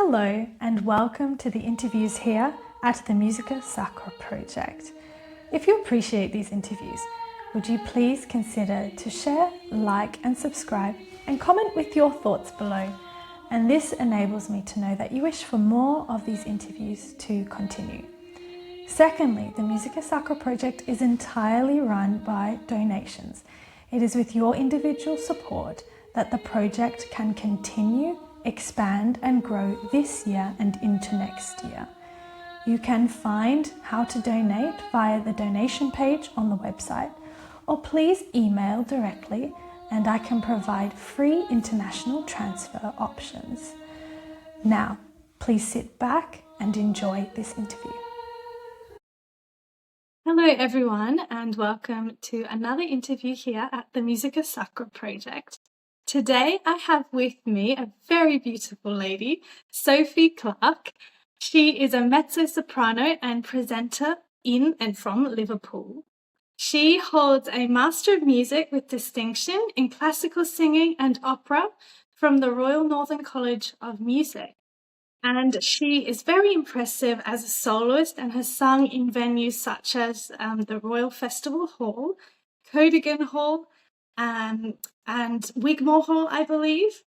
Hello and welcome to the interviews here at the Musica Sacra project. If you appreciate these interviews, would you please consider to share, like and subscribe and comment with your thoughts below. And this enables me to know that you wish for more of these interviews to continue. Secondly, the Musica Sacra project is entirely run by donations. It is with your individual support that the project can continue, expand and grow this year and into next year. You can find how to donate via the donation page on the website, or please email directly and I can provide free international transfer options. Now, please sit back and enjoy this interview. Hello everyone and welcome to another interview here at the Musica Sacra project. Today I have with me a very beautiful lady, Sophie Clarke. She is a mezzo-soprano and presenter in and from Liverpool. She holds a Master of Music with distinction in classical singing and opera from the Royal Northern College of Music. And she is very impressive as a soloist and has sung in venues such as the Royal Festival Hall, Cadogan Hall, and Wigmore Hall, I believe,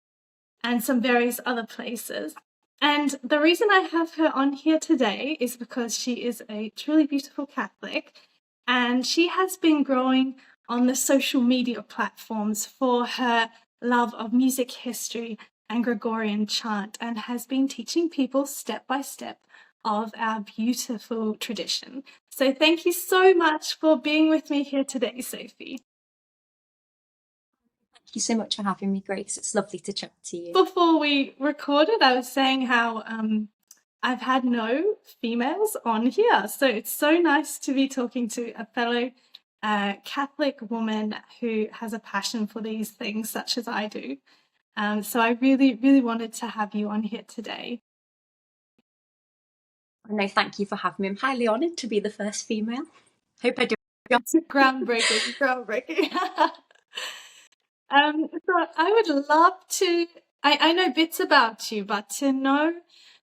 and some various other places. And the reason I have her on here today is because she is a truly beautiful Catholic, and she has been growing on the social media platforms for her love of music history and Gregorian chant, and has been teaching people step by step of our beautiful tradition. So thank you so much for being with me here today, Sophie. Thank you so much for having me, Grace. It's lovely to chat to you. Before we recorded, I was saying how I've had no females on here, so it's so nice to be talking to a fellow Catholic woman who has a passion for these things, such as I do. So I really, really wanted to have you on here today. No, thank you for having me. I'm highly honoured to be the first female. Hope I do. It's groundbreaking, groundbreaking. So I would love to, I know bits about you, but to know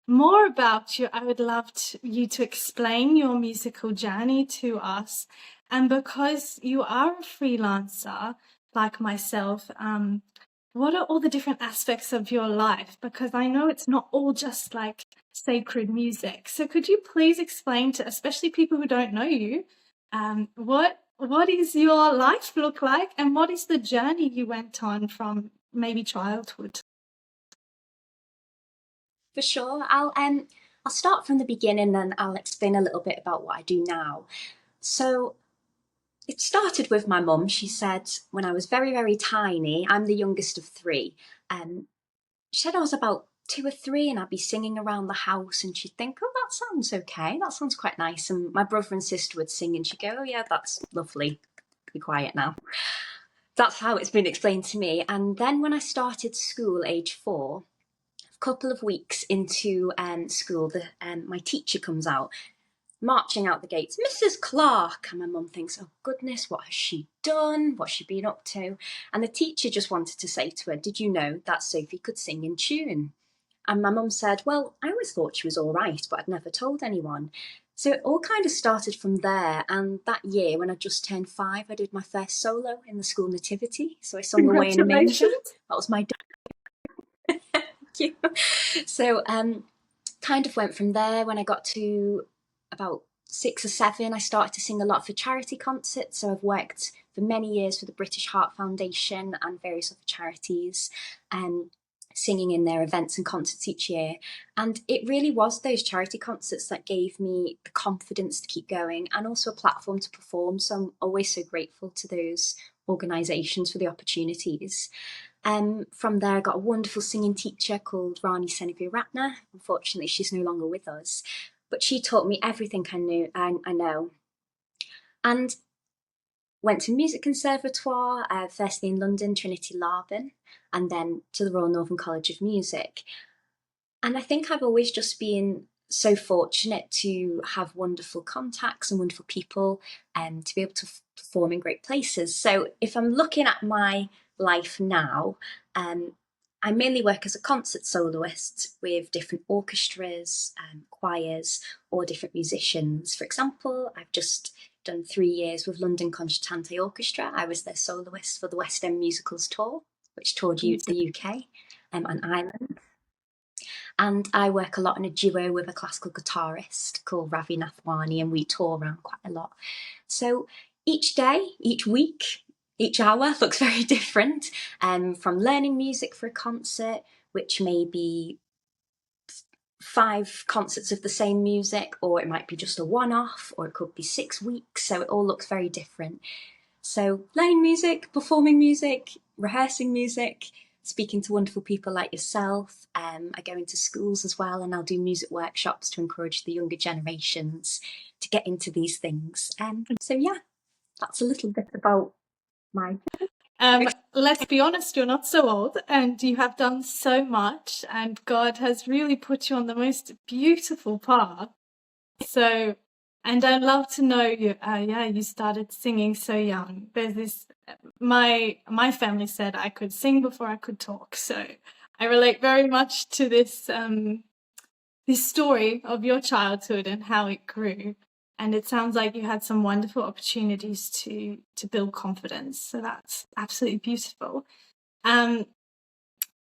more about you, I would love you to explain your musical journey to us. And because you are a freelancer like myself, what are all the different aspects of your life? Because I know it's not all just like sacred music. So could you please explain to, especially people who don't know you, what is your life look like and what is the journey you went on from maybe childhood? For sure. I'll start from the beginning and I'll explain a little bit about what I do now. So it started with my mum. She said when I was very, very tiny, I'm the youngest of three. She said I was about 2 or 3 and I'd be singing around the house and she'd think, oh, that sounds okay. That sounds quite nice. And my brother and sister would sing and she'd go, oh yeah, that's lovely. Be quiet now. That's how it's been explained to me. And then when I started school, age 4, a couple of weeks into school, my teacher comes out, marching out the gates, Mrs. Clarke. And my mum thinks, oh goodness, what has she done? What's she been up to? And the teacher just wanted to say to her, did you know that Sophie could sing in tune? And my mum said, well, I always thought she was all right, but I'd never told anyone. So it all kind of started from there. And that year, when I just turned 5, I did my first solo in the school nativity. So I sung Away in a Manger. That was my day. Thank you. So kind of went from there. When I got to about 6 or 7, I started to sing a lot for charity concerts. So I've worked for many years for the British Heart Foundation and various other charities. Singing in their events and concerts each year. And it really was those charity concerts that gave me the confidence to keep going and also a platform to perform. So I'm always so grateful to those organisations for the opportunities. From there, I got a wonderful singing teacher called Rani Senivir-Ratner. Unfortunately, she's no longer with us, but she taught me everything I know. And went to music conservatoire, firstly in London, Trinity Laban, and then to the Royal Northern College of Music. And I think I've always just been so fortunate to have wonderful contacts and wonderful people and to be able to perform in great places. So if I'm looking at my life now, I mainly work as a concert soloist with different orchestras, choirs, or different musicians. For example, I've just done 3 years with London Concertante Orchestra. I was their soloist for the West End Musicals tour, which toured the UK and Ireland. And I work a lot in a duo with a classical guitarist called Ravi Nathwani, and we tour around quite a lot. So each day, each week, each hour looks very different, from learning music for a concert, which may be 5 concerts of the same music, or it might be just a one-off, or it could be 6 weeks. So it all looks very different. So learning music, performing music, rehearsing music, speaking to wonderful people like yourself. I go into schools as well, and I'll do music workshops to encourage the younger generations to get into these things. So yeah, that's a little bit about my... Let's be honest, you're not so old and you have done so much, and God has really put you on the most beautiful path. So, and I'd love to know you. You started singing so young. There's this. My family said I could sing before I could talk, so I relate very much to this this story of your childhood and how it grew. And it sounds like you had some wonderful opportunities to build confidence. So that's absolutely beautiful. And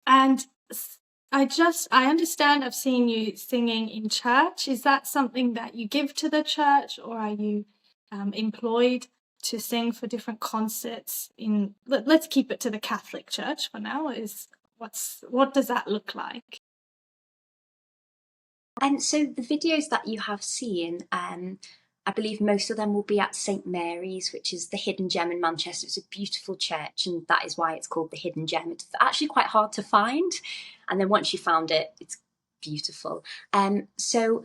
I understand I've seen you singing in church. Is that something that you give to the church, or are you employed to sing for different concerts in, let's keep it to the Catholic Church for now, what does that look like? So the videos that you have seen, I believe most of them will be at St Mary's, which is the hidden gem in Manchester. It's a beautiful church, and that is why it's called the hidden gem. It's actually quite hard to find, and then once you found it, it's beautiful. So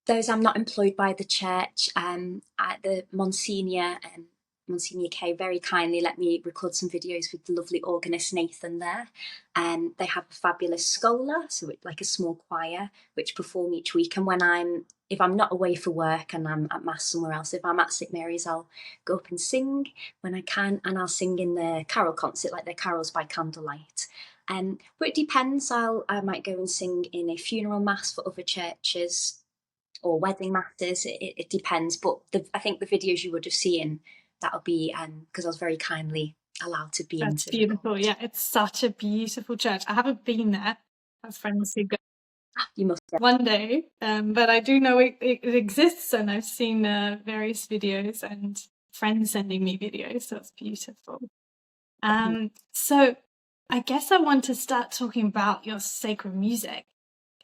those, I'm not employed by the church. At the Monsignor K very kindly let me record some videos with the lovely organist Nathan there. They have a fabulous schola, so it's like a small choir, which perform each week. And if I'm not away for work and I'm at mass somewhere else, if I'm at St Mary's, I'll go up and sing when I can, and I'll sing in the carol concert, like their carols by candlelight. But it depends. I might go and sing in a funeral mass for other churches, or wedding masses. It depends. But I think the videos you would have seen, that'll be because I was very kindly allowed to be. That's beautiful. Yeah, it's such a beautiful church. I haven't been there. I have friends who go. You must one day, but I do know it exists, and I've seen various videos and friends sending me videos, so it's beautiful. So I guess I want to start talking about your sacred music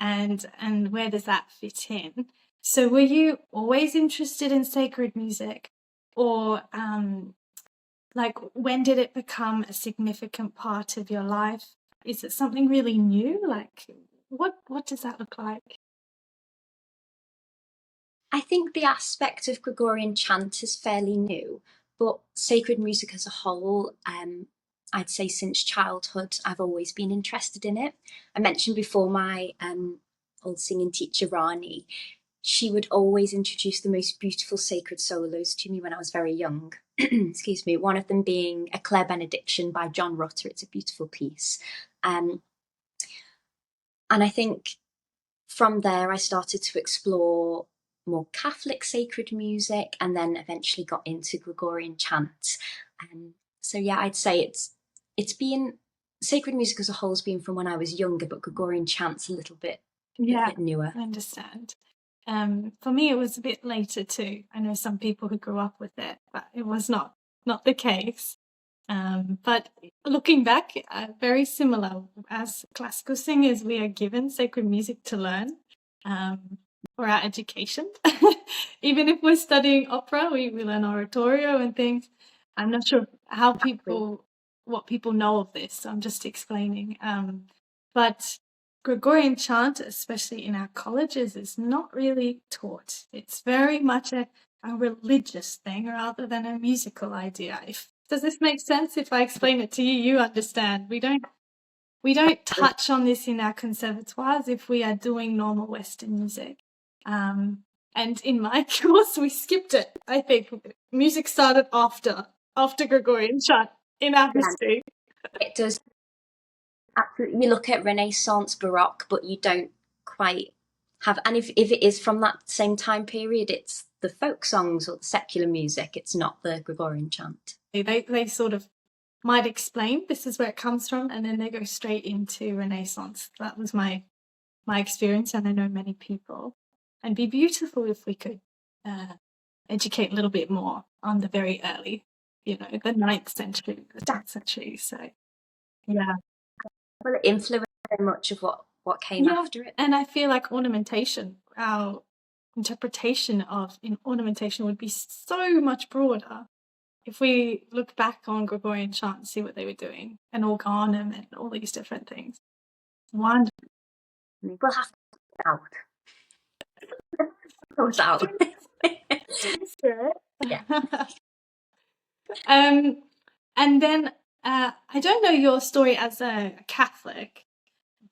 and where does that fit in. So were you always interested in sacred music, or like when did it become a significant part of your life? Is it something really new? Like what does that look like? I think the aspect of Gregorian chant is fairly new, but sacred music as a whole, I'd say since childhood, I've always been interested in it. I mentioned before my old singing teacher, Rani. She would always introduce the most beautiful sacred solos to me when I was very young. Excuse me. One of them being A Clare Benediction by John Rutter. It's a beautiful piece. And I think from there I started to explore more Catholic sacred music, and then eventually got into Gregorian chant. So yeah, I'd say it's been, sacred music as a whole has been from when I was younger, but Gregorian chant's a little bit newer. I understand. For me, it was a bit later too. I know some people who grew up with it, but it was not the case. But looking back, very similar. As classical singers, we are given sacred music to learn for our education. Even if we're studying opera, we learn oratorio and things. I'm not sure what people know of this, so I'm just explaining. But Gregorian chant, especially in our colleges, is not really taught. It's very much a religious thing rather than a musical idea. Does this make sense? If I explain it to you, you understand. We don't touch on this in our conservatoires if we are doing normal Western music. And in my course, we skipped it. I think music started after Gregorian chant in our history. It does. Absolutely. You look at Renaissance, Baroque, but you don't quite have. And if it is from that same time period, it's the folk songs or the secular music. It's not the Gregorian chant. They sort of might explain this is where it comes from, and then they go straight into Renaissance. That was my experience, and I know many people. And be beautiful if we could educate a little bit more on the very early, the 9th century, the 10th century. So, yeah. Well, it influenced so much of what came after it. And I feel like ornamentation, our interpretation of ornamentation would be so much broader if we look back on Gregorian chant and see what they were doing, and organum and all these different things. Wonderful. We'll have to get out. Goes out. Yeah. And then I don't know your story as a Catholic,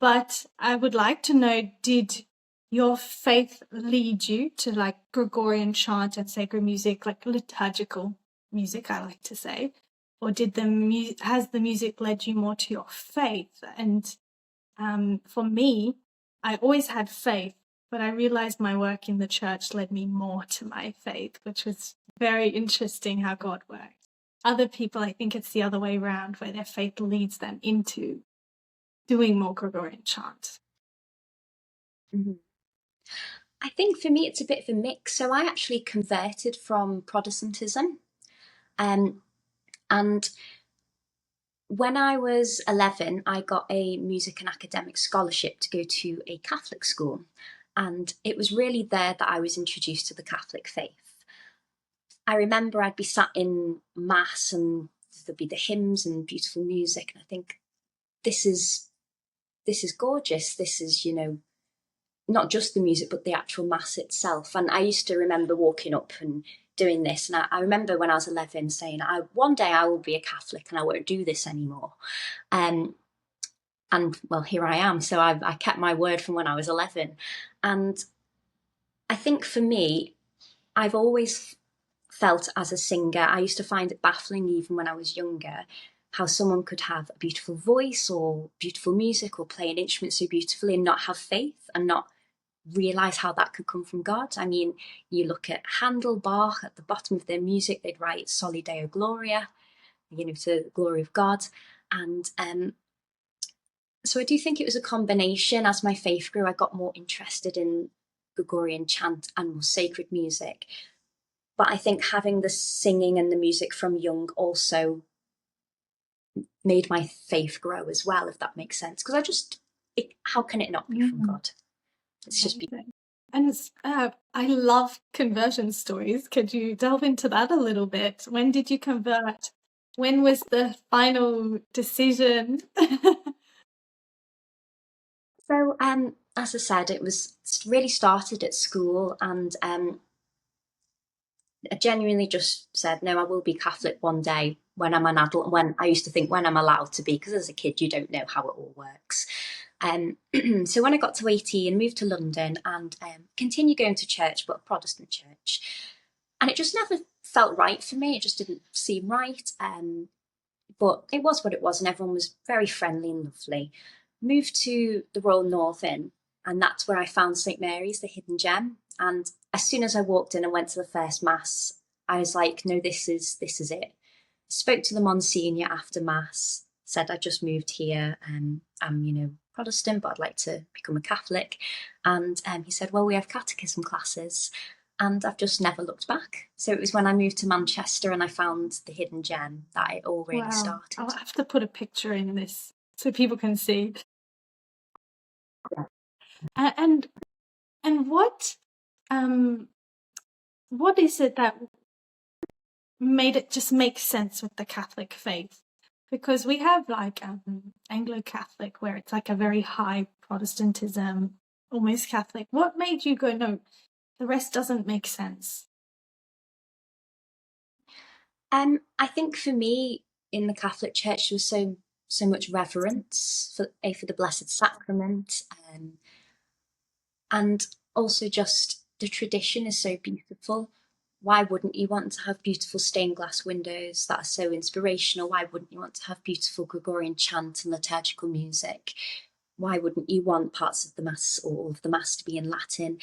but I would like to know, did your faith lead you to like Gregorian chant and sacred music, like liturgical music, I like to say, or has the music led you more to your faith? And for me, I always had faith, but I realized my work in the church led me more to my faith, which was very interesting how God works. Other people, I think it's the other way around, where their faith leads them into doing more Gregorian chant. Mm-hmm. I think for me it's a bit of a mix. So I actually converted from Protestantism. And when I was 11, I got a music and academic scholarship to go to a Catholic school. And it was really there that I was introduced to the Catholic faith. I remember I'd be sat in mass and there'd be the hymns and beautiful music. And I think, this is gorgeous. This is, not just the music, but the actual mass itself. And I used to remember walking up and doing this. And I remember when I was 11 saying, one day I will be a Catholic and I won't do this anymore. And well, here I am. So I kept my word from when I was 11. And I think for me, I've always felt as a singer, I used to find it baffling even when I was younger, how someone could have a beautiful voice or beautiful music or play an instrument so beautifully and not have faith and not realize how that could come from God. I mean, you look at Handel, Bach, at the bottom of their music, they'd write Soli Deo Gloria, to the glory of God. And so I do think it was a combination. As my faith grew, I got more interested in Gregorian chant and more sacred music. But I think having the singing and the music from young also made my faith grow as well, if that makes sense. Because how can it not be from God? It's just And I love conversion stories. Could you delve into that a little bit? When did you convert? When was the final decision? So, as I said, it really started at school, and I genuinely just said, no, I will be Catholic one day when I'm an adult. When I used to think when I'm allowed to be, because as a kid, you don't know how it all works. So when I got to 18, moved to London and continued going to church, but a Protestant church. And it just never felt right for me. It just didn't seem right. But it was what it was, and everyone was very friendly and lovely. Moved to the Royal North Inn, and that's where I found St. Mary's, the hidden gem. And as soon as I walked in and went to the first mass, I was like, no, this is it. Spoke to the Monsignor after mass, said I just moved here, and I'm, Protestant, but I'd like to become a Catholic. And he said, well, we have catechism classes. And I've just never looked back. So it was when I moved to Manchester and I found the hidden gem that it all really started. I'll have to put a picture in this so people can see. Yeah. And what is it that made it just make sense with the Catholic faith? Because we have like Anglo-Catholic, where it's like a very high Protestantism, almost Catholic. What made you go, no, the rest doesn't make sense? I think for me, in the Catholic Church, there was so much reverence for the Blessed Sacrament, and also just the tradition is so beautiful. why wouldn't you want to have beautiful stained glass windows that are so inspirational? Why wouldn't you want to have beautiful Gregorian chant and liturgical music? Why wouldn't you want parts of the Mass or all of the Mass to be in Latin?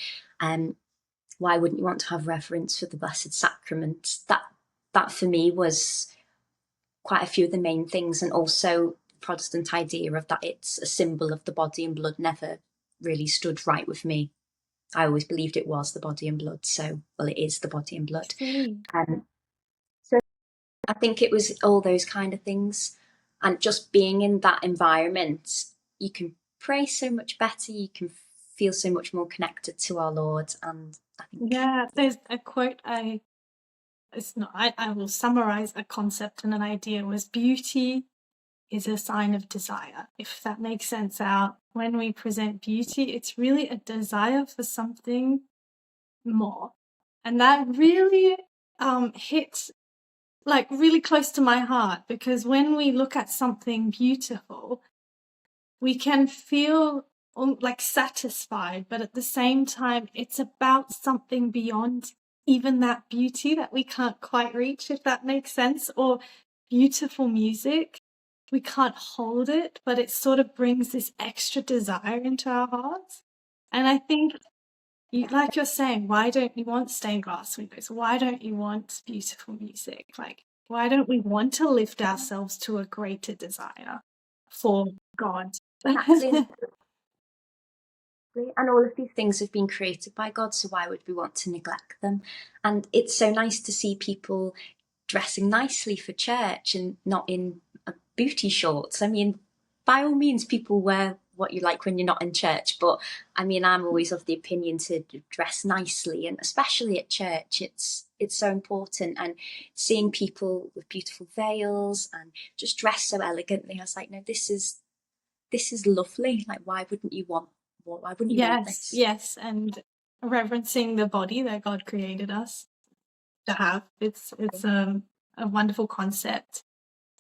Why wouldn't you want to have reverence for the Blessed Sacrament? That for me was quite a few of the main things, and also the Protestant idea of that it's a symbol of the body and blood never really stood right with me. I always believed it was the body and blood, so, well, it is the body and blood. So I think it was all those kind of things. And just being in that environment, you can pray so much better, you can feel so much more connected to our Lord. And I think... Yeah, there's a quote I will summarize a concept and an idea was beauty is a sign of desire. If that makes sense out, when we present beauty, it's really a desire for something more. And that really hits like really close to my heart, because when we look at something beautiful, we can feel like satisfied, but at the same time, it's about something beyond even that beauty that we can't quite reach, if that makes sense. Or beautiful music, we can't hold it, but it sort of brings this extra desire into our hearts. And I think, like you're saying, why don't you want stained glass windows? Why don't you want beautiful music? Like, why don't we want to lift ourselves to a greater desire for God? Exactly. And all of these things have been created by God, so why would we want to neglect them? And it's so nice to see people dressing nicely for church and not in booty shorts. I mean, by all means, people wear what you like when you're not in church, but I mean, I'm always of the opinion to dress nicely, and especially at church, it's so important. And seeing people with beautiful veils and just dressed so elegantly, I was like, no, this is lovely. Like, why wouldn't you want this? Yes, and reverencing the body that God created us to have. It's a wonderful concept.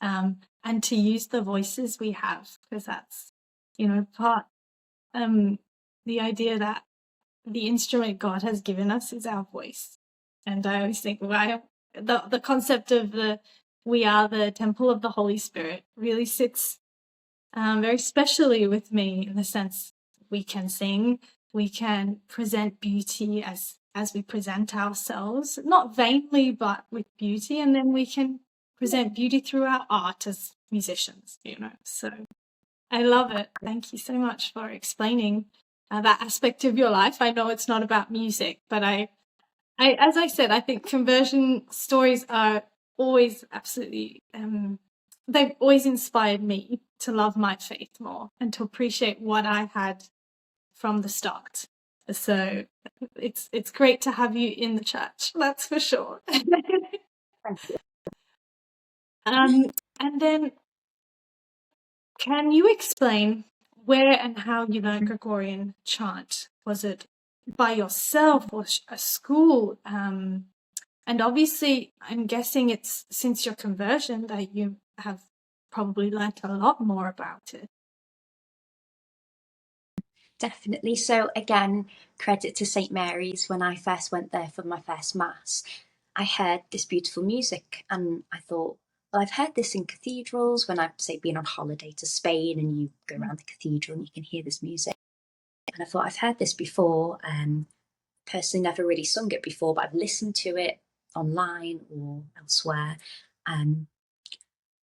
And to use the voices we have, because that's, part the idea that the instrument God has given us is our voice. And I always think, wow, the concept of we are the temple of the Holy Spirit really sits very specially with me, in the sense we can sing, we can present beauty as we present ourselves, not vainly, but with beauty, and then we can present beauty through our art as musicians, So I love it. Thank you so much for explaining that aspect of your life. I know it's not about music, but I as I said, I think conversion stories are always absolutely they've always inspired me to love my faith more and to appreciate what I had from the start. So it's great to have you in the church, that's for sure. Thank you. And then, can you explain where and how you learned Gregorian chant? Was it by yourself or a school? And obviously, I'm guessing it's since your conversion that you have probably learnt a lot more about it. Definitely. So again, credit to St. Mary's. When I first went there for my first Mass, I heard this beautiful music and I thought, well, I've heard this in cathedrals when I've, say, been on holiday to Spain and you go around the cathedral and you can hear this music. And I thought, I've heard this before. Personally never really sung it before, but I've listened to it online or elsewhere. And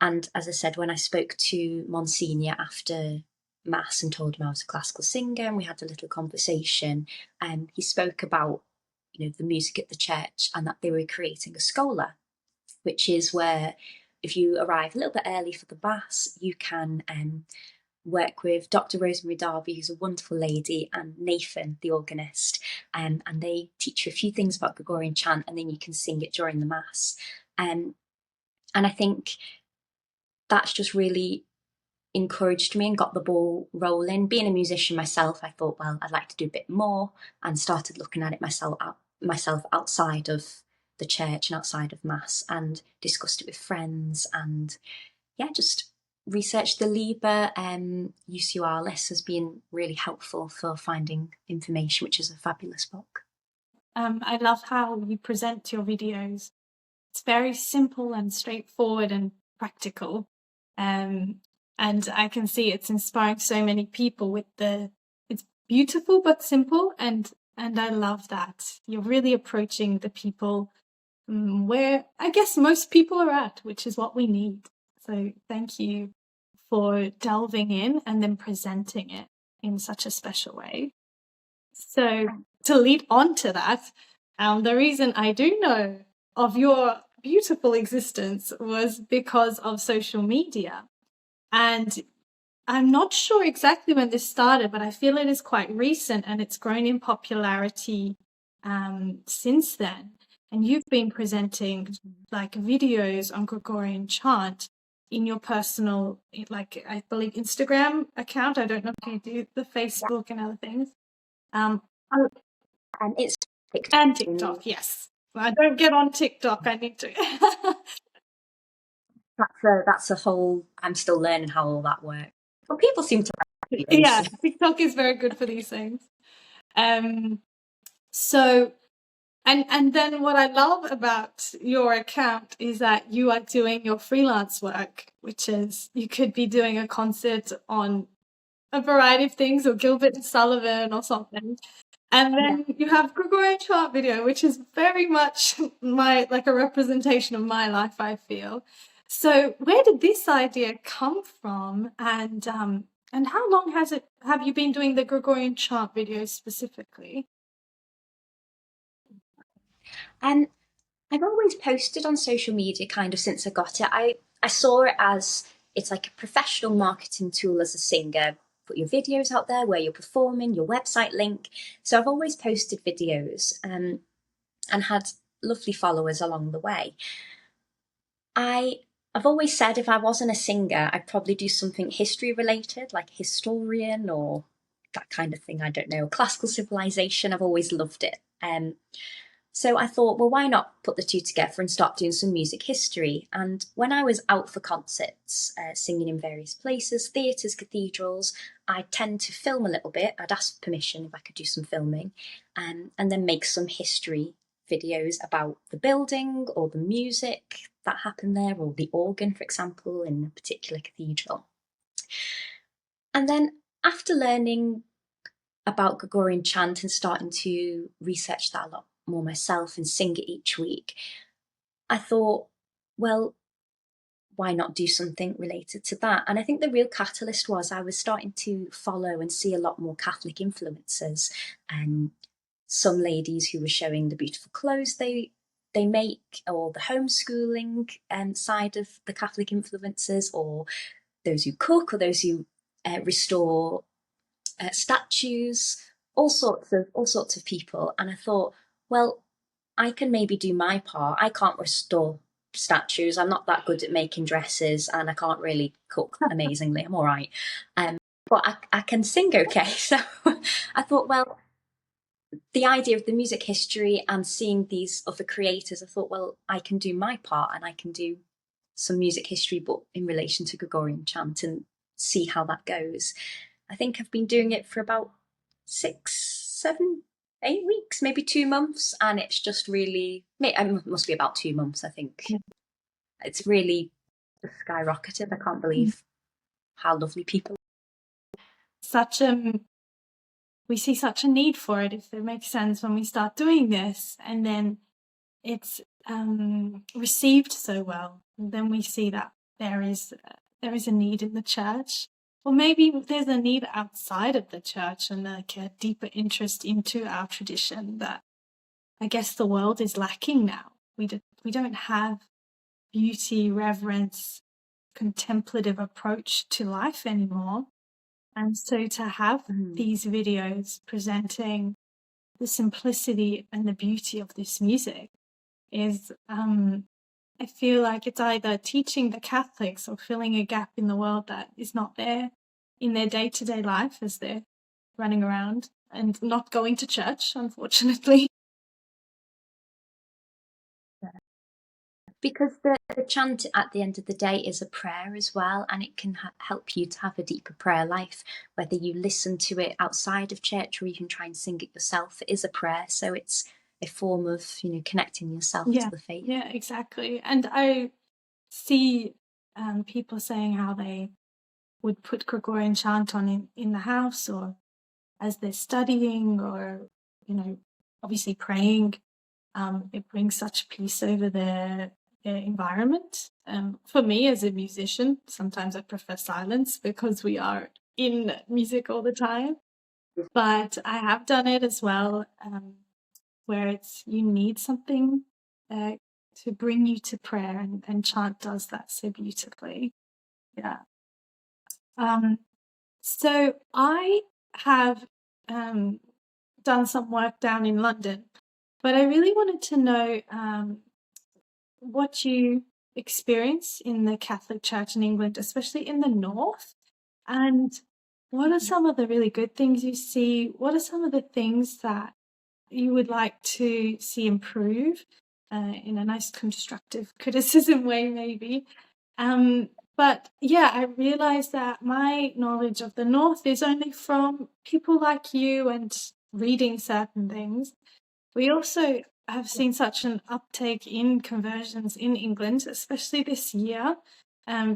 as I said, when I spoke to Monsignor after Mass and told him I was a classical singer and we had a little conversation, he spoke about, the music at the church and that they were creating a schola, which is where if you arrive a little bit early for the Mass, you can work with Dr. Rosemary Darby, who's a wonderful lady, and Nathan, the organist, and they teach you a few things about Gregorian chant, and then you can sing it during the Mass. And I think that's just really encouraged me and got the ball rolling. Being a musician myself, I thought, well, I'd like to do a bit more, and started looking at it myself outside of the church and outside of Mass, and discussed it with friends, and just researched the Liber. UCR List has been really helpful for finding information, which is a fabulous book. I love how you present your videos. It's very simple and straightforward and practical. And I can see it's inspiring so many people with it's beautiful but simple, and I love that. You're really approaching the people where I guess most people are at, which is what we need. So thank you for delving in and then presenting it in such a special way. So to lead on to that, the reason I do know of your beautiful existence was because of social media. And I'm not sure exactly when this started, but I feel it is quite recent and it's grown in popularity since then. And you've been presenting like videos on Gregorian chant in your personal, like I believe, Instagram account. I don't know if you do the Facebook and other things. And it's TikTok. And TikTok, yes. I don't get on TikTok. I need to. That's a whole. I'm still learning how all that works. But people seem to like it. Yeah, TikTok is very good for these things. So, and then what I love about your account is that you are doing your freelance work, which is you could be doing a concert on a variety of things, or Gilbert and Sullivan or something. And then you have Gregorian chant video, which is very much like a representation of my life, I feel. So where did this idea come from? And how long have you been doing the Gregorian chant videos specifically? I've always posted on social media kind of since I got it. I saw it as it's like a professional marketing tool as a singer. Put your videos out there where you're performing, your website link. So I've always posted videos and had lovely followers along the way. I've always said if I wasn't a singer, I'd probably do something history related, like historian or that kind of thing. I don't know, classical civilization. I've always loved it. So I thought, well, why not put the two together and start doing some music history? And when I was out for concerts, singing in various places, theatres, cathedrals, I tend to film a little bit. I'd ask permission if I could do some filming, and then make some history videos about the building or the music that happened there, or the organ, for example, in a particular cathedral. And then after learning about Gregorian chant and starting to research that a lot more myself and sing it each week, I thought, well, why not do something related to that? And I think the real catalyst was I was starting to follow and see a lot more Catholic influencers, and some ladies who were showing the beautiful clothes they make, or the homeschooling side of the Catholic influencers, or those who cook, or those who restore statues, all sorts of people. And I thought, well, I can maybe do my part. I can't restore statues. I'm not that good at making dresses, and I can't really cook amazingly. I'm all right. But I can sing okay. So I thought, well, the idea of the music history and seeing these other creators, I thought, well, I can do my part and I can do some music history, but in relation to Gregorian chant, and see how that goes. I think I've been doing it for about 6, 7, 8 weeks, maybe 2 months, and it's just really, it must be about 2 months, I think. It's really skyrocketed. I can't believe how lovely people are. We see such a need for it, if it makes sense, when we start doing this, and then it's received so well. And then we see that there is a need in the church, or maybe there's a need outside of the church, and like a deeper interest into our tradition that I guess the world is lacking now. We don't have beauty, reverence, contemplative approach to life anymore. And so to have these videos presenting the simplicity and the beauty of this music is, I feel like it's either teaching the Catholics or filling a gap in the world that is not there in their day-to-day life as they're running around and not going to church, unfortunately. Because the chant at the end of the day is a prayer as well, and it can help you to have a deeper prayer life, whether you listen to it outside of church or you can try and sing it yourself. It is a prayer, so it's form of, connecting yourself to the faith. Yeah, exactly. And I see people saying how they would put Gregorian chant on in the house, or as they're studying, or, obviously praying. It brings such peace over their environment. For me as a musician, sometimes I prefer silence because we are in music all the time. But I have done it as well, where you need something to bring you to prayer, and chant does that so beautifully. Yeah. So I have done some work down in London, but I really wanted to know what you experience in the Catholic Church in England, especially in the north, and what are some of the really good things you see? What are some of the things that you would like to see improve in a nice constructive criticism way, maybe? But yeah, I realized that my knowledge of the North is only from people like you and reading certain things. We also have seen such an uptake in conversions in England, especially this year.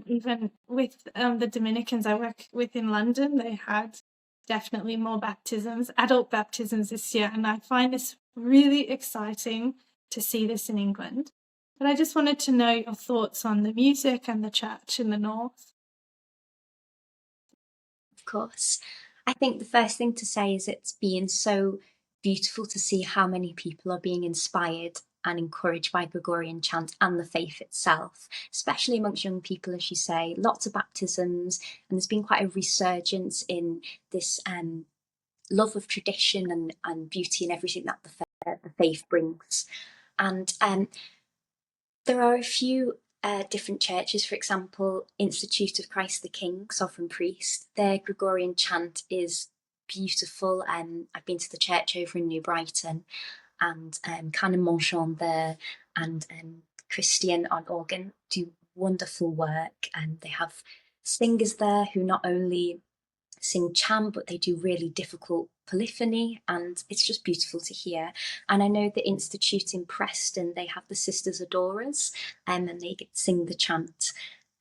Even with the Dominicans I work with in London, they had definitely more baptisms, adult baptisms this year, and I find this really exciting to see this in England. But I just wanted to know your thoughts on the music and the church in the north. Of course. I think the first thing to say is it's been so beautiful to see how many people are being inspired and encouraged by Gregorian chant and the faith itself, especially amongst young people, as you say. Lots of baptisms, and there's been quite a resurgence in this love of tradition and beauty and everything that the faith brings. And there are a few different churches, for example, Institute of Christ the King, Sovereign Priest. Their Gregorian chant is beautiful. I've been to the church over in New Brighton, and Canon Monchon there and Christian on organ do wonderful work. And they have singers there who not only sing chant, but they do really difficult polyphony, and it's just beautiful to hear. And I know the Institute in Preston, they have the Sisters Adorers, and they sing the chant,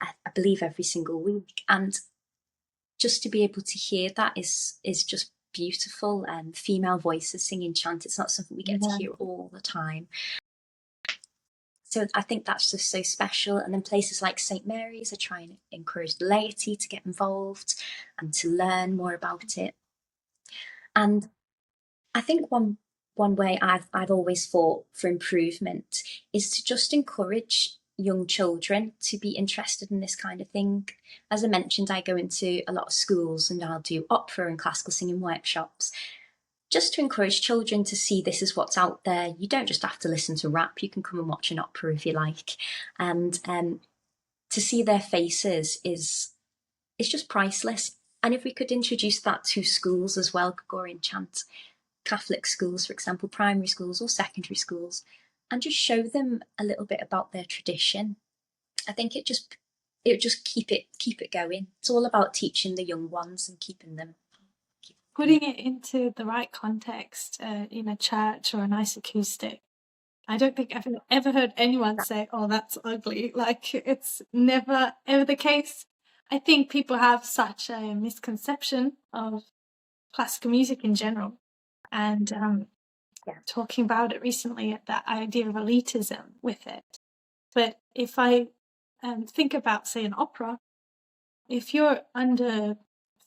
I believe, every single week. And just to be able to hear that is just beautiful. And female voices singing chant, it's not something we get to hear all the time. So I think that's just so special. And then places like St. Mary's are trying to encourage the laity to get involved and to learn more about it. And I think one way I've always thought for improvement is to just encourage young children to be interested in this kind of thing. As I mentioned, I go into a lot of schools and I'll do opera and classical singing workshops, just to encourage children to see this is what's out there. You don't just have to listen to rap, you can come and watch an opera if you like. And to see their faces is just priceless. And if we could introduce that to schools as well, Gregorian chant, Catholic schools, for example, primary schools or secondary schools, and just show them a little bit about their tradition, I think it would just keep it going. It's all about teaching the young ones and keeping them. Putting it into the right context in a church or a nice acoustic. I don't think I've ever heard anyone say, "Oh, that's ugly." Like, it's never ever the case. I think people have such a misconception of classical music in general, and talking about it recently, that idea of elitism with it. But if I think about, say, an opera, if you're under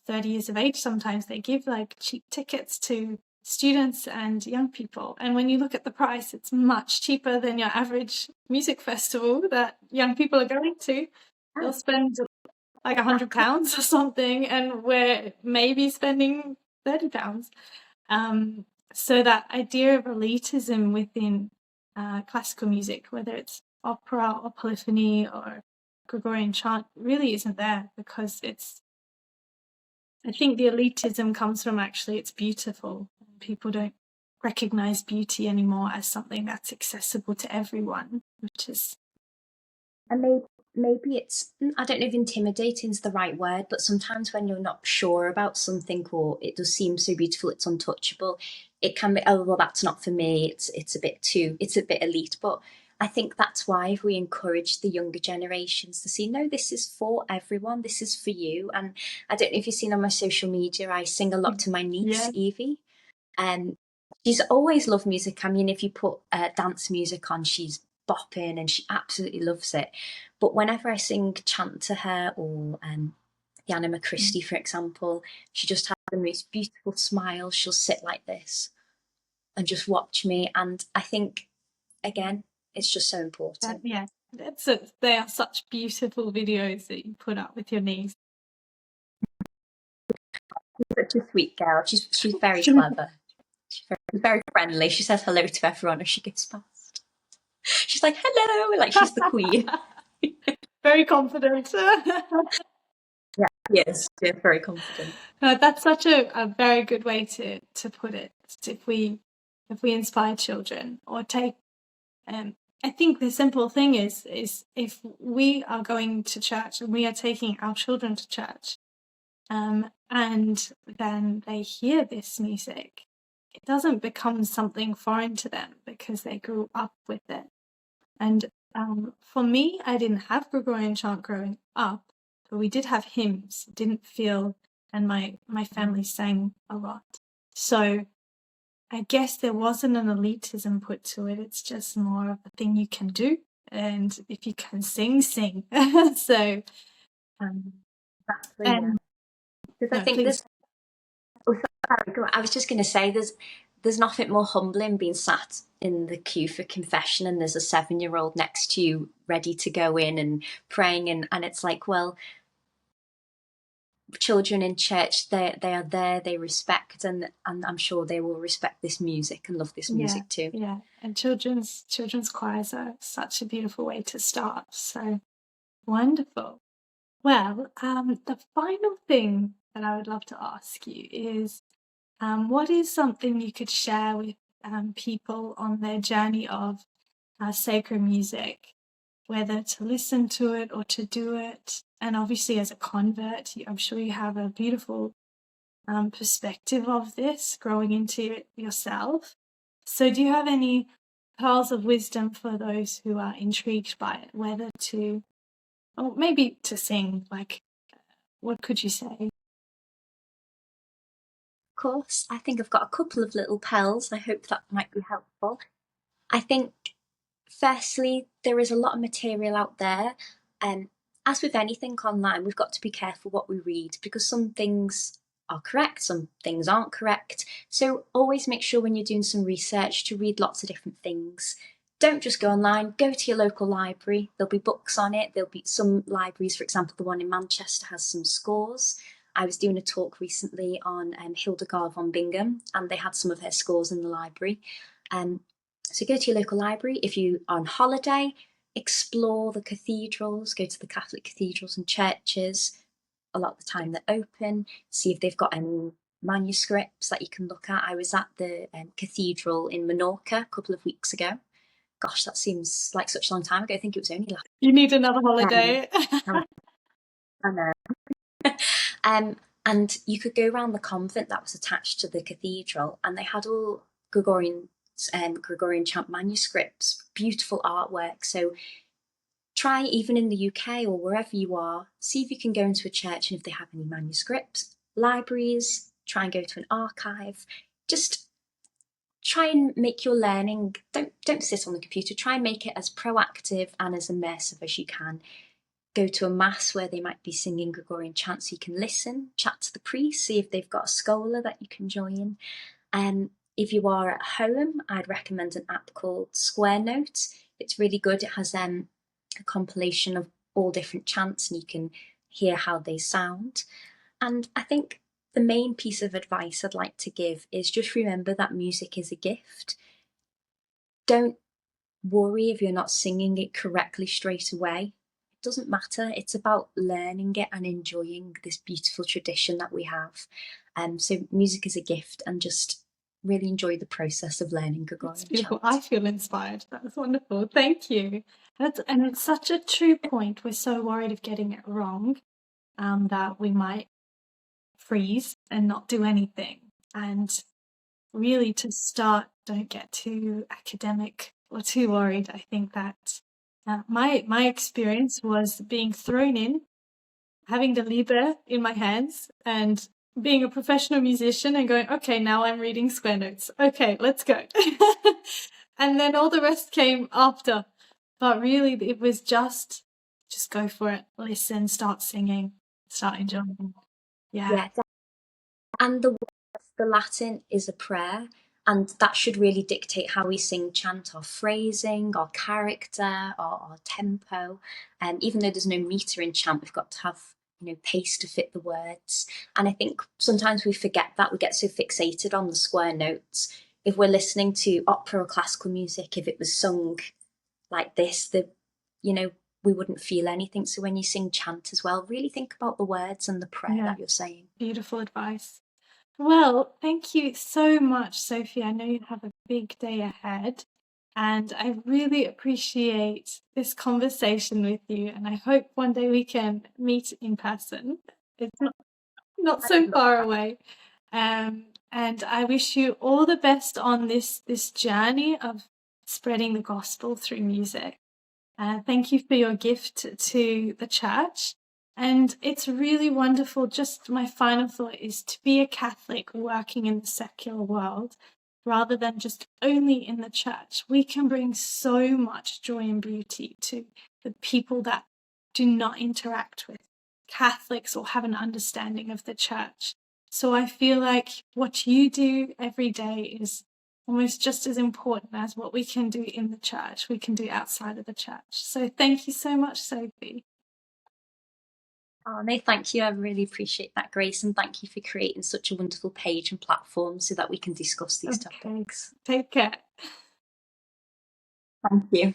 30 years of age, sometimes they give like cheap tickets to students and young people. And when you look at the price, it's much cheaper than your average music festival that young people are going to. They'll spend like £100 or something, and we're maybe spending £30. So that idea of elitism within classical music, whether it's opera or polyphony or Gregorian chant, really isn't there, because I think the elitism comes from actually it's beautiful. People don't recognize beauty anymore as something that's accessible to everyone, which is... And maybe it's, I don't know if intimidating is the right word, but sometimes when you're not sure about something or it does seem so beautiful, it's untouchable, it can be, oh well, that's not for me. It's a bit elite. But I think that's why if we encourage the younger generations to see, no, this is for everyone. This is for you. And I don't know if you've seen on my social media, I sing a lot to my niece, Yeah. Evie. And she's always loved music. I mean, if you put dance music on, she's bopping and she absolutely loves it. But whenever I sing Chant to her, or the Anima Christie, for example, she just has the most beautiful smile. She'll sit like this and just watch me. And I think, again, it's just so important. Yeah, they are such beautiful videos that you put up with your niece. She's such a sweet girl. She's very clever. She's very friendly. She says hello to everyone as she goes past. She's like, hello, like she's the queen. Very confident. Yeah, yes, yeah, very confident. No, that's such a very good way to put it. If we inspire children or take, I think the simple thing is if we are going to church and we are taking our children to church, and then they hear this music, it doesn't become something foreign to them because they grew up with it. And for me, I didn't have Gregorian chant growing up, but we did have hymns. It didn't feel, and my family sang a lot. So I guess there wasn't an elitism put to it. It's just more of a thing you can do. And if you can sing, sing. So, Exactly, and because I no, think please. I was just going to say, there's nothing more humbling being sat in the queue for confession and there's a 7-year-old next to you ready to go in and praying, and it's like, well, children in church, they are there, they respect, and I'm sure they will respect this music and love this music too. Yeah, and children's choirs are such a beautiful way to start. So wonderful. Well, the final thing that I would love to ask you is, what is something you could share with people on their journey of sacred music, whether to listen to it or to do it? And obviously, as a convert, I'm sure you have a beautiful perspective of this growing into it yourself. So, do you have any pearls of wisdom for those who are intrigued by it, whether to, or maybe to sing? Like, what could you say? Of course, I think I've got a couple of little pearls. I hope that might be helpful. I think, firstly, there is a lot of material out there. As with anything online, we've got to be careful what we read because some things are correct, some things aren't correct. So always make sure when you're doing some research to read lots of different things. Don't just go online, go to your local library. There'll be books on it. There'll be some libraries, for example, the one in Manchester has some scores. I was doing a talk recently on Hildegard von Bingen, and they had some of her scores in the library. So go to your local library. If you're on holiday, explore the cathedrals, go to the Catholic cathedrals and churches. A lot of the time they're open. See if they've got any manuscripts that you can look at. I was at the cathedral in Menorca a couple of weeks ago. Gosh, that seems like such a long time ago. I think it was only last. You need another holiday. I know. And you could go around the convent that was attached to the cathedral, and they had all Gregorian chant manuscripts, beautiful artwork. So try, even in the UK or wherever you are, see if you can go into a church and if they have any manuscripts. Libraries, try and go to an archive. Just try and make your learning, don't sit on the computer, try and make it as proactive and as immersive as you can. Go to a mass where they might be singing Gregorian chant so you can listen, chat to the priest, see if they've got a scholar that you can join. If you are at home, I'd recommend an app called Square Note. It's really good. It has a compilation of all different chants and you can hear how they sound. And I think the main piece of advice I'd like to give is just remember that music is a gift. Don't worry if you're not singing it correctly straight away. It doesn't matter. It's about learning it and enjoying this beautiful tradition that we have. So music is a gift, and just really enjoy the process of learning Gregorian That's beautiful. chant. I feel inspired. That's wonderful. Thank you. And it's such a true point. We're so worried of getting it wrong, that we might freeze and not do anything. And really to start, don't get too academic or too worried. I think that my experience was being thrown in, having the Liber in my hands, and being a professional musician and going, okay, now I'm reading square notes. Okay, let's go. And then all the rest came after. But really, it was just go for it. Listen, start singing, start enjoying. Yeah. And the Latin is a prayer, and that should really dictate how we sing chant, our phrasing, our character, our tempo. Even though there's no meter in chant, we've got to have pace to fit the words. And I think sometimes we forget that. We get so fixated on the square notes. If we're listening to opera or classical music, if it was sung like this, we wouldn't feel anything. So when you sing chant as well, really think about the words and the prayer that you're saying. Beautiful advice. Well, thank you so much, Sophie. I know you have a big day ahead, and I really appreciate this conversation with you, and I hope one day we can meet in person. It's not so far away. And I wish you all the best on this journey of spreading the gospel through music. Thank you for your gift to the church. And it's really wonderful. Just my final thought is to be a Catholic working in the secular world rather than just only in the church. We can bring so much joy and beauty to the people that do not interact with Catholics or have an understanding of the church. So I feel like what you do every day is almost just as important as what we can do in the church, we can do outside of the church. So thank you so much, Sophie. Oh, no, thank you. I really appreciate that, Grace, and thank you for creating such a wonderful page and platform so that we can discuss these topics. Take care. Thank you.